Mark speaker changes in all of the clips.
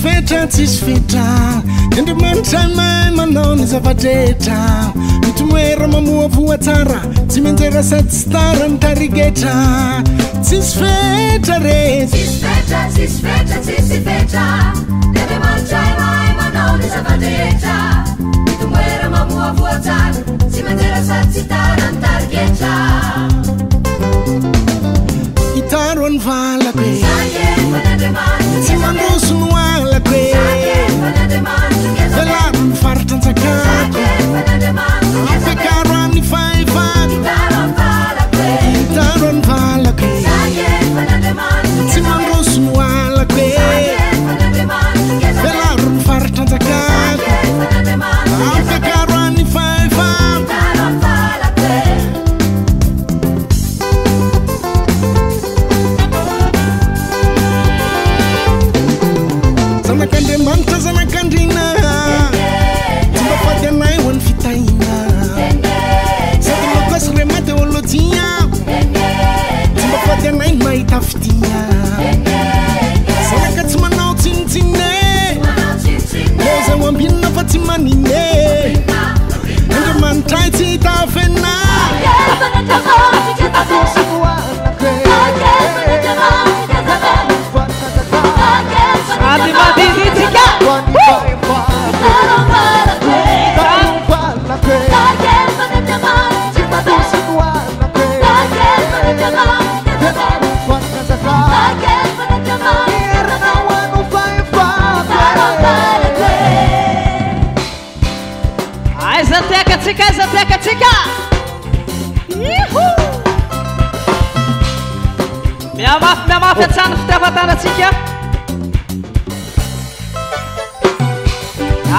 Speaker 1: tsisfetra Andriamanitra mahay manao ny zavadrehetra Mitomoera mamoa voa tsara tsy menjera sady tsy tara ny tarigetra Tsisy fetra re
Speaker 2: Tsisifetra Andriamanitra mahay manao ny zavadrehetra Mitomoera mamoa voa tsara tsy menjera sady tsy tara ny tarigetra
Speaker 1: Itaro ny valako e
Speaker 2: Tsy
Speaker 1: mandroso no alako e Velaro ny faritra an-tsakako Ampekaro amin'ny fahefato Itaro ny valako e Tsy mandroso no alako e Velaro ny faritra an-tsakako Ampekaro amin'ny fahefato Zanak'Andriamanitra zanak'Andriana Tsy mba fady anay ho an'ny fitahina Sady lokasy re mateolojia Tsy mba fady anay ny mahita fitia Zanaka tsy manao tsinitsine Loza ho ambinina fa tsy manine Andriamanitra tsy hita fena
Speaker 3: Zateca Miamafy atsano fitiavatanatsika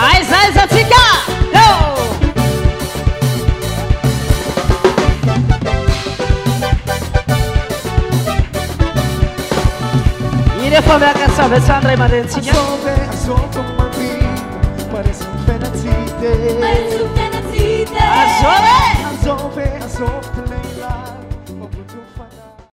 Speaker 3: Aiza tsika Iny efa miaka tsavetsany ray aman-drenitsika Azove